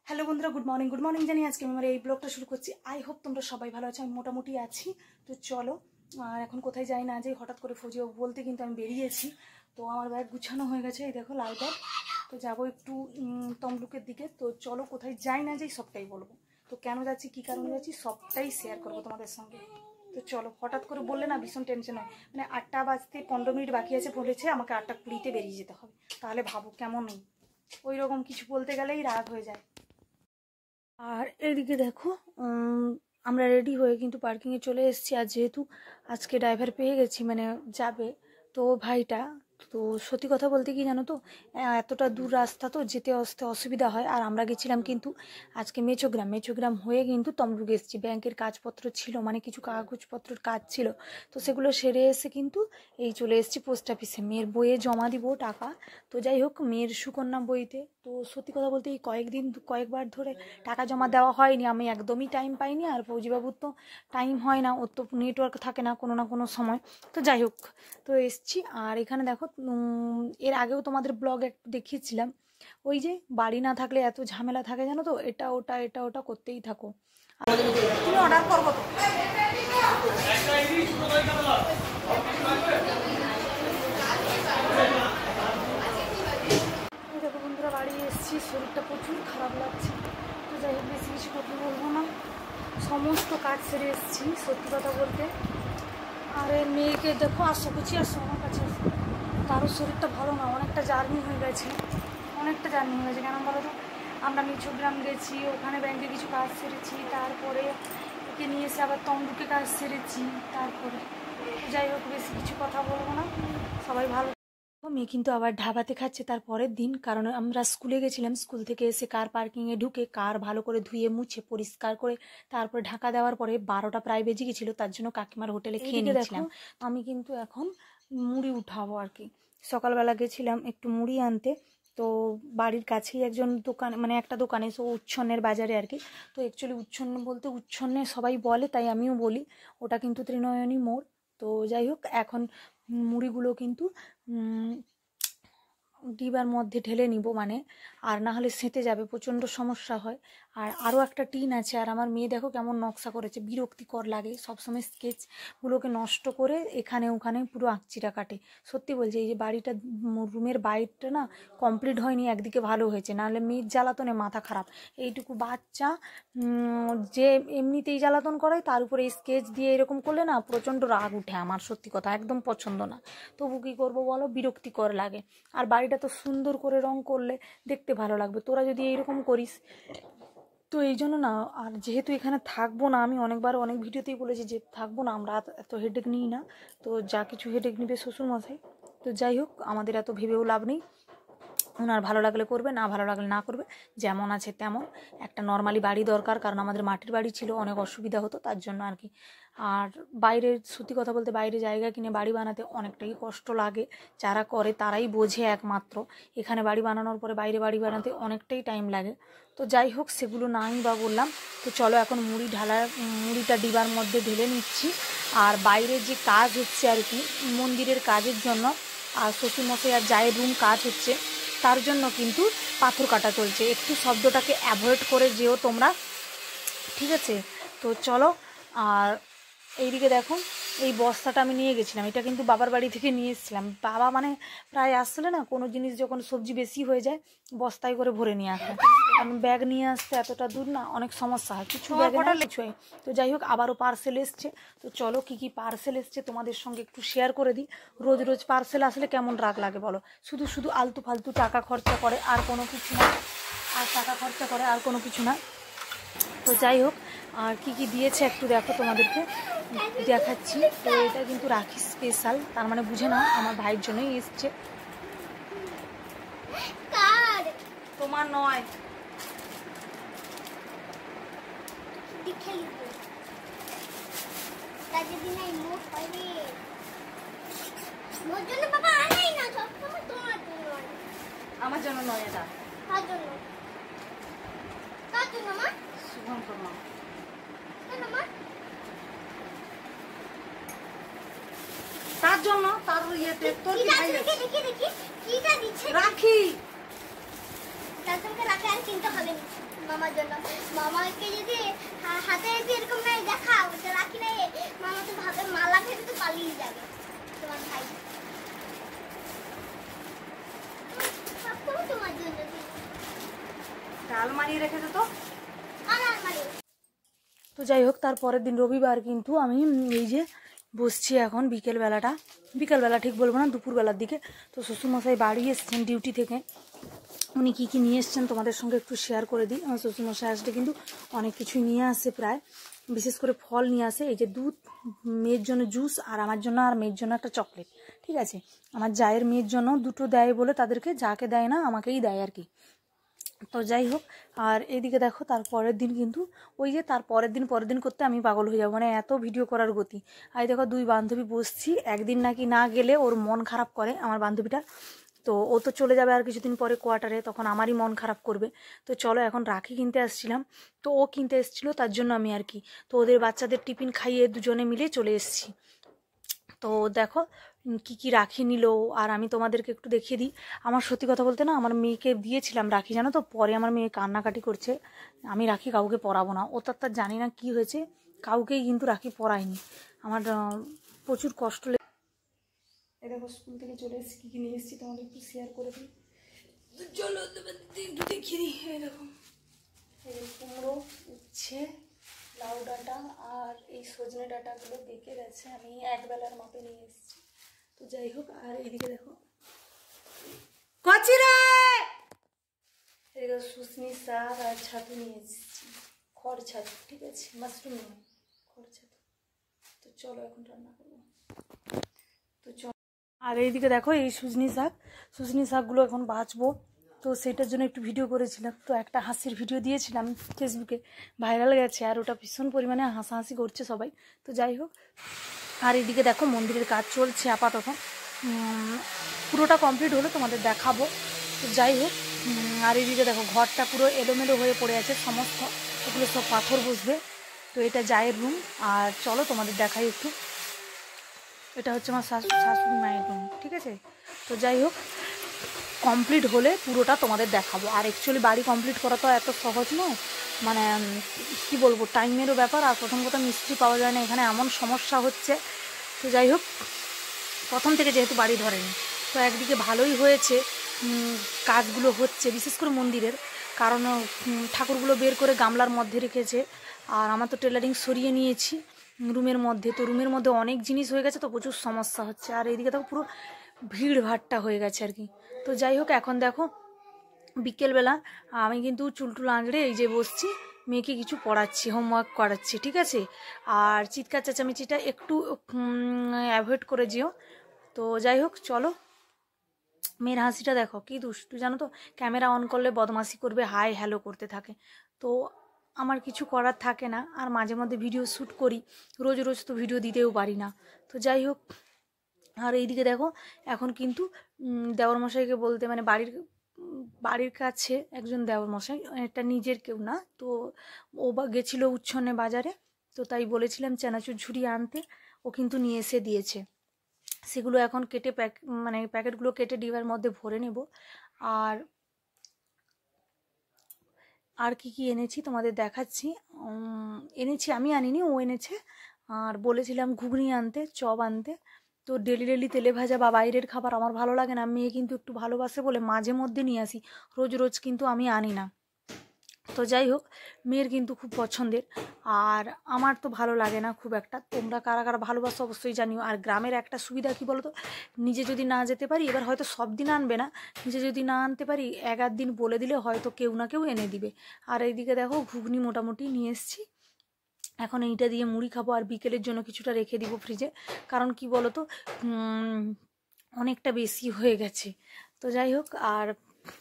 Hello বন্ধুরা, good morning জানিয়ে আজকে আমি আমার এই ব্লগটা শুরু করছি। আই হোপ তোমরা সবাই ভালো আছো, আমি মোটামুটি আছি। তো চলো, আর এখন কোথায় যাই না যাই হঠাৎ করে ফৌজি বলতে কিন্তু আমি বেরিয়েছি। তো আমার ব্যাগ গুছানো হয়ে গেছে, এই দেখো লাল ব্যাগ। তো যাবো একটু তমলুকের দিকে। তো চলো, কোথায় যাই না যাই সবটাই বলবো। তো কেন যাচ্ছি, কী কারণে যাচ্ছি, সবটাই শেয়ার করবো তোমাদের সঙ্গে। তো চলো, হঠাৎ করে বললে না ভীষণ টেনশন হয়। মানে 8টা বাজতে 15 মিনিট বাকি আছে বলেছে, আমাকে 8টা 20-তে বেরিয়ে যেতে হবে। তাহলে ভাবো কেমন ওই রকম কিছু বলতে গেলেই রাগ হয়ে যায়। আর এদিকে দেখো, আমরা রেডি হয়ে কিন্তু পার্কিংয়ে চলে এসেছি। আর যেহেতু আজকে ড্রাইভার পেয়ে গেছি, মানে যাবে তো ভাইটা। তো সত্যি কথা বলতে কি জানো তো, এতটা দূর রাস্তা তো যেতে আসতে অসুবিধা হয়। আর আমরা গেছিলাম কিন্তু আজকে মেচোগ্রাম হয়ে কিন্তু তমলুক এসেছি। ব্যাংকের কাজপত্র ছিল, মানে কিছু কাগজপত্রের কাজ ছিল, তো সেগুলো সেরে এসে কিন্তু এই চলে এসেছি পোস্ট অফিসে। মেয়ের বইয়ে জমা দিব টাকা। তো যাই হোক, মেয়ের সুকন্যা বইতে তো সত্যি কথা বলতে এই কয়েকবার ধরে টাকা জমা দেওয়া হয়নি। আমি একদমই টাইম পাইনি, আর ফৌজিবাবুর তো টাইম হয় না, ওর তো নেটওয়ার্ক থাকে না কোনো না কোনো সময়। তো যাই হোক, তো এসছি। আর এখানে দেখো, এর আগেও তোমাদের ব্লগ একটু দেখিয়েছিলাম, ওই যে বাড়ি না থাকলে এত ঝামেলা থাকে জানো তো, এটা ওটা করতেই থাকো। তুমি অর্ডার করবো তো। দেখো বন্ধুরা, বাড়ি এসেছি, শরীরটা প্রচুর খারাপ লাগছে। তো যাই হোক, বেশি কিছু কথা বলবো না, সমস্ত কাজ সেরে এসেছি সত্যি কথা বলতে। আর এর মেয়েকে দেখো, আসো কুচি, আসো আমার কাছে আসো। তারও শরীরটা ভালো না, অনেকটা জার্নি হয়ে গেছে কেন বলো তো, আমরা মিচুগ্রাম গেছি, ওখানে ব্যাংকে কিছু কাজ সেরেছি, তারপরে ওকে নিয়ে এসে আবার তমলুকে কাজ সেরেছি। তারপরে যাই হোক, বেশি কিছু কথা বলবো না, সবাই ভালো। মেয়ে কিন্তু আবার ঢাবাতে খাচ্ছে তার পরের দিন, কারণ আমরা স্কুলে গেছিলাম, স্কুল থেকে এসে কার পার্কিংয়ে ঢুকে কার ভালো করে ধুয়ে মুছে পরিষ্কার করে তারপরে ঢাকা দেওয়ার পরে 12টা প্রায় বেজে গেছিলো, তার জন্য কাকিমার হোটেলে খেয়ে নিয়েছিলাম। আমি কিন্তু এখন মুড়ি উঠাবো আর কি। সকালবেলা গেছিলাম একটু মুড়ি আনতে, তো বাড়ির কাছেই একজন দোকান, মানে একটা দোকানে, সো উচ্ছন্নের বাজারে আর কি। তো অ্যাকচুয়ালি উচ্ছন্ন বলতে উচ্ছন্নে সবাই বলে, তাই আমিও বলি, ওটা কিন্তু ত্রিনয়নী মোড়। তো যাই হোক, এখন মুড়িগুলো কিন্তু ডিবার মধ্যে ঢেলে নিব, মানে আর না হলে সেঁতে যাবে, প্রচণ্ড সমস্যা হয়। আর আরও একটা টিন আছে, আর আমার মেয়ে দেখো কেমন নকশা করেছে, বিরক্তিকর লাগে সবসময় স্কেচগুলোকে নষ্ট করে এখানে ওখানে পুরো আঁকচিটা কাটে। সত্যি বলছি, এই যে বাড়িটা, রুমের বাইরটা না কমপ্লিট হয়নি, একদিকে ভালো হয়েছে, নাহলে মেয়ের জ্বালাতনে মাথা খারাপ। এইটুকু বাচ্চা যে এমনিতেই জ্বালাতন করে, তার উপরে স্কেচ দিয়ে এরকম করলে না প্রচণ্ড রাগ উঠে আমার, সত্যি কথা একদম পছন্দ না। তবু কী করবো বলো, বিরক্তিকর লাগে। আর বাড়িটা তো সুন্দর করে রং করলে দেখতে ভালো লাগবে, তোরা যদি এইরকম করিস। তো এই জন্য না, আর যেহেতু এখানে থাকবো না, আমি অনেকবার অনেক ভিডিওতেই বলেছি যে থাকবো না, আমরা এত হেডেক নিই না। তো যা কিছু হেডেক নিবে শ্বশুরমশাই। তো যাই হোক, আমাদের এত ভেবেও লাভ নেই, ওনার ভালো লাগলে করবে, না ভালো লাগলে না করবে, যেমন আছে তেমন। একটা নর্মালি বাড়ি দরকার, কারণ আমাদের মাটির বাড়ি ছিল, অনেক অসুবিধা হতো তার জন্য আর কি। আর বাইরে, সত্যি কথা বলতে, বাইরে জায়গা কিনে বাড়ি বানাতে অনেকটাই কষ্ট লাগে, যারা করে তারাই বোঝে একমাত্র। এখানে বাড়ি বানানোর পরে বাইরে বাড়ি বানাতে অনেকটাই টাইম লাগে। তো যাই হোক, সেগুলো নাই বা বললাম। তো চলো, এখন মুড়িটা ডিবার মধ্যে ঢেলে নিচ্ছি। আর বাইরে যে কাজ হচ্ছে আর কি, মন্দিরের কাজের জন্য, আর শ্বশুরমশাই আর জায়ের রুম কাজ হচ্ছে, তার জন্য কিন্তু পাথর কাটা চলছে। একটু শব্দটাকে অ্যাভয়েড করে যেও তোমরা, ঠিক আছে? তো চলো। আর এইদিকে দেখো, এই বস্তাটা আমি নিয়ে গেছিলাম, এটা কিন্তু বাবার বাড়ি থেকে নিয়ে এসেছিলাম। বাবা মানে প্রায় আসলে না, কোনো জিনিস যখন সবজি বেশি হয়ে যায় বস্তায় করে ভরে নিয়ে আসে, কারণ ব্যাগ নিয়ে আসতে এতটা দূর না অনেক সমস্যা হয়, কিছু ব্যাগে না কিছু হয়। তো যাই হোক, আবারও পার্সেল এসছে। তো চলো, কী কী পার্সেল এসছে তোমাদের সঙ্গে একটু শেয়ার করে দিই। রোজ রোজ পার্সেল আসলে কেমন রাগ লাগে বলো, শুধু শুধু আলতু ফালতু টাকা খরচা করে আর কোনো কিছু না, আর কোনো কিছু না। তো যাই হোক, আর কি কি দিয়েছে একটু দেখো, তোমাদেরকে দেখাচ্ছি। তো এটা কিন্তু রাখি স্পেশাল, তার মানে বুঝে নাও আমার ভাইয়ের জন্যই এসছে, তোমার নয়। আমার জন্য নয়, এটা শুভঙ্কর মা। তার জন্য, তার ইয়েতে তোর রাখি, আর কিনতে হবে মামা মামাকে যদি হাতে এরকম নাই দেখাও যে রাখি নাই, মামা তো ভাবে মালা ফেলে তো পালিয়ে যাবে তোমার ভাই। তোমার জন্য আলমারি রেখে দে তো। আলমারি। তো যাই হোক, তার পরের দিন রবিবার কিন্তু আমি এই যে বসছি এখন বিকেলবেলা ঠিক বলবো না, দুপুরবেলার দিকে। তো শ্বশুরমশাই বাড়ি এসছেন ডিউটি থেকে, উনি কী কী নিয়ে এসছেন তোমাদের সঙ্গে একটু শেয়ার করে দিই। আমার শ্বশুরমশাই আসলে কিন্তু অনেক কিছুই নিয়ে আসে, প্রায় বিশেষ করে ফল নিয়ে আসে। এই যে দুধ, মেয়ের জন্য জুস, আর আমার জন্য আর মেয়ের জন্য একটা চকলেট। ঠিক আছে, আমার জায়ের মেয়ের জন্য দুটো দেয় বলে তাদেরকে, যাকে দেয় না আমাকেই দেয় আর কি। তো যাই হোক, আর এইদিকে দেখো তার পরের দিন কিন্তু ওই যে তার পরের দিন করতে আমি পাগল হয়ে যাবো, মানে এত ভিডিও করার গতি। আর দেখো দুই বান্ধবী বসছি, একদিন নাকি না গেলে ওর মন খারাপ করে আমার বান্ধবীটা। তো ও তো চলে যাবে আর কিছুদিন পরে কোয়ার্টারে, তখন আমারই মন খারাপ করবে। তো চলো এখন রাখি কিনতে আসছিলাম, তো ও কিনতে এসেছিলো তার জন্য আমি আর কি। তো ওদের বাচ্চাদের টিফিন খাইয়ে দুজনে মিলে চলে এসেছি। তো দেখো কি কি রাখি নিল, আর আমি তোমাদেরকে একটু দেখিয়ে দিই। আমার সত্যি কথা বলতে না, আমার মেয়েকে দিয়েছিলাম রাখি, জানো তো, পরে আমার মেয়ে কান্নাকাটি করছে আমি রাখি কাউকে পরাবো না। ও তার জানি না কি হয়েছে, কাউকেই কিন্তু রাখি পরায়নি। আমার প্রচুর কষ্ট লেগে। এই দেখো স্কুল থেকে চলে এসেছি, কী কী নিয়ে এসেছি তোমাদের একটু শেয়ার করে দিই। চলো দেখিয়ে দিই। এই দেখো, এই কুমড়ো, উচ্ছে, লাউ ডাঁটা আর এই সজনে ডাঁটাগুলো বেঁকে গেছে, আমি একবেলার মাপে নিয়ে এসেছি। তো যাই হোক, আর এইদিকে দেখো কচিরে এদিকে শুশনি শাক আর ছাতু নিয়ে এসেছি, খড় ছাতু। ঠিক আছে, মাশরুম নয়, খড় ছাতু। তো চলো এখন রান্না করবো। তো চলো, আর এইদিকে দেখো এই শুশনি শাকগুলো এখন বাছবো। তো সেটার জন্য একটু ভিডিও করেছিলাম, তো একটা হাসির ভিডিও দিয়েছিলাম ফেসবুকে, ভাইরাল গেছে, আর ওটা ভীষণ পরিমাণে হাসাহাসি করছে সবাই। তো যাই হোক, আর এইদিকে দেখো মন্দিরের কাজ চলছে আপাতত, পুরোটা কমপ্লিট হলে তোমাদের দেখাবো। তো যাই হোক, আর এইদিকে দেখো ঘরটা পুরো এলোমেলো হয়ে পড়ে আছে সমস্ত, এগুলো সব পাথর বসবে। তো এটা জায়ের রুম, আর চলো তোমাদের দেখাই একটু। এটা হচ্ছে আমার শাশুড়ি মায়ের রুম। ঠিক আছে, তো যাই হোক কমপ্লিট হলে পুরোটা তোমাদের দেখাবো। আর অ্যাকচুয়ালি বাড়ি কমপ্লিট করা তো এত সহজ নয়, মানে কি বলবো, টাইমেরও ব্যাপার। আর প্রথম কথা মিস্ত্রি পাওয়া যায় না, এখানে এমন সমস্যা হচ্ছে। তো যাই হোক, প্রথম থেকে যেহেতু বাড়ি ধরেনি, তো একদিকে ভালোই হয়েছে, কাজগুলো হচ্ছে বিশেষ করে মন্দিরের, কারণ ঠাকুরগুলো বের করে গামলার মধ্যে রেখেছে। আর আমার তো টেলারিং সরিয়ে নিয়েছি রুমের মধ্যে, তো রুমের মধ্যে অনেক জিনিস হয়ে গেছে, তো প্রচুর সমস্যা হচ্ছে। আর এইদিকে তো পুরো ভিড় ভাট্টা হয়ে গেছে আর কি। তো যাই হোক, এখন দেখো বিকেলবেলা আমি কিন্তু চুলটুল আঁচড়ে এই যে বসছি, মেয়েকে কিছু পড়াচ্ছি, হোমওয়ার্ক করাচ্ছি। ঠিক আছে, আর চিৎকার চেঁচামেচিটা একটু অ্যাভয়েড করে যেও। তো যাই হোক চলো, মেয়ের হাসিটা দেখো কি দুষ্টু জানো তো, ক্যামেরা অন করলে বদমাশি করবে, হাই হ্যালো করতে থাকে। তো আমার কিছু করার থাকে না, আর মাঝে মধ্যে ভিডিও শ্যুট করি, রোজ রোজ তো ভিডিও দিতেও পারি না। তো যাই হোক, আর এইদিকে দেখো এখন কিন্তু দেওর মশাইকে বলতে, মানে বাড়ির কাছে একজন দেওর মশাই, এটা নিজের কেউ না, তো ও গেছিলো উচ্ছন্নে বাজারে, তো তাই বলেছিলাম চানাচুর ঝুড়ি আনতে, ও কিন্তু নিয়ে এসে দিয়েছে। সেগুলো এখন কেটে মানে প্যাকেটগুলো কেটে ডিবার মধ্যে ভরে নেব। আর আর কি কি এনেছি তোমাদের দেখাচ্ছি। এনেছি, আমি আনিনি, ও এনেছে। আর বলেছিলাম ঘুগনি আনতে, চপ আনতে। তো ডেলি তেলে ভাজা বা বাইরের খাবার আমার ভালো লাগে না, মেয়ে কিন্তু একটু ভালোবাসে বলে মাঝে মধ্যে নিয়ে আসি, রোজ রোজ কিন্তু আমি আনি না। তো যাই হোক, মেয়ের কিন্তু খুব পছন্দের, আর আমার তো ভালো লাগে না খুব একটা। তোমরা কারা কারা ভালোবাসো অবশ্যই জানিও। আর গ্রামের একটা সুবিধা কি বলো তো, নিজে যদি না যেতে পারি, এবার হয়তো সব দিন আনবে না, নিজে যদি না আনতে পারি এক আধ দিন বলে দিলে হয়তো কেউ না কেউ এনে দিবে। আর এইদিকে দেখো ঘুগনি মোটামুটি নিয়ে এসেছি, এখন এইটা দিয়ে মুড়ি খাবো, আর বিকেলের জন্য কিছুটা রেখে দিব ফ্রিজে, কারণ কি বলো তো অনেকটা বেশি হয়ে গেছে। তো যাই হোক, আর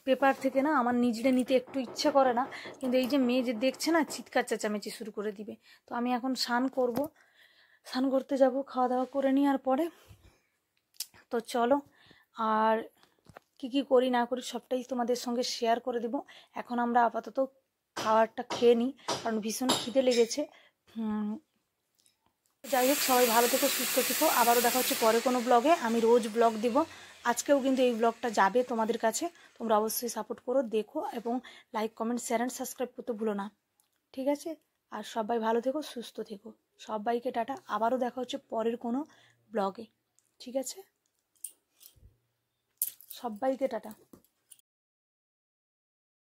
পেপার থেকে না আমার নিজে নিতে একটু ইচ্ছা করে না, কিন্তু এই যে মেয়ে যে দেখছে না, চিৎকার চেঁচামেচি শুরু করে দিবে। তো আমি এখন স্নান করব, স্নান করতে যাব, খাওয়া দাওয়া করে নিই আর পরে। তো চলো, আর কি কি করি না করি সবটাই তোমাদের সঙ্গে শেয়ার করে দেব। এখন আমরা আপাতত খাবারটা খেয়ে নিই, কারণ ভীষণ খিদে লেগেছে। যাই হোক, সবাই ভালো থেকো, সুস্থ থেকো, আবারও দেখা হচ্ছে পরে কোনো ব্লগে। আমি রোজ ব্লগ দেব, আজকেও কিন্তু এই ব্লগটা যাবে তোমাদের কাছে। তোমরা অবশ্যই সাপোর্ট করো, দেখো, এবং like comment share and subscribe করতে ভুলো না। ঠিক আছে? আর সবাই ভালো থেকো, সুস্থ থেকো। সবাইকে টাটা। আবারও দেখা হচ্ছে পরের কোনো ব্লগে। ঠিক আছে? সবাইকে টাটা।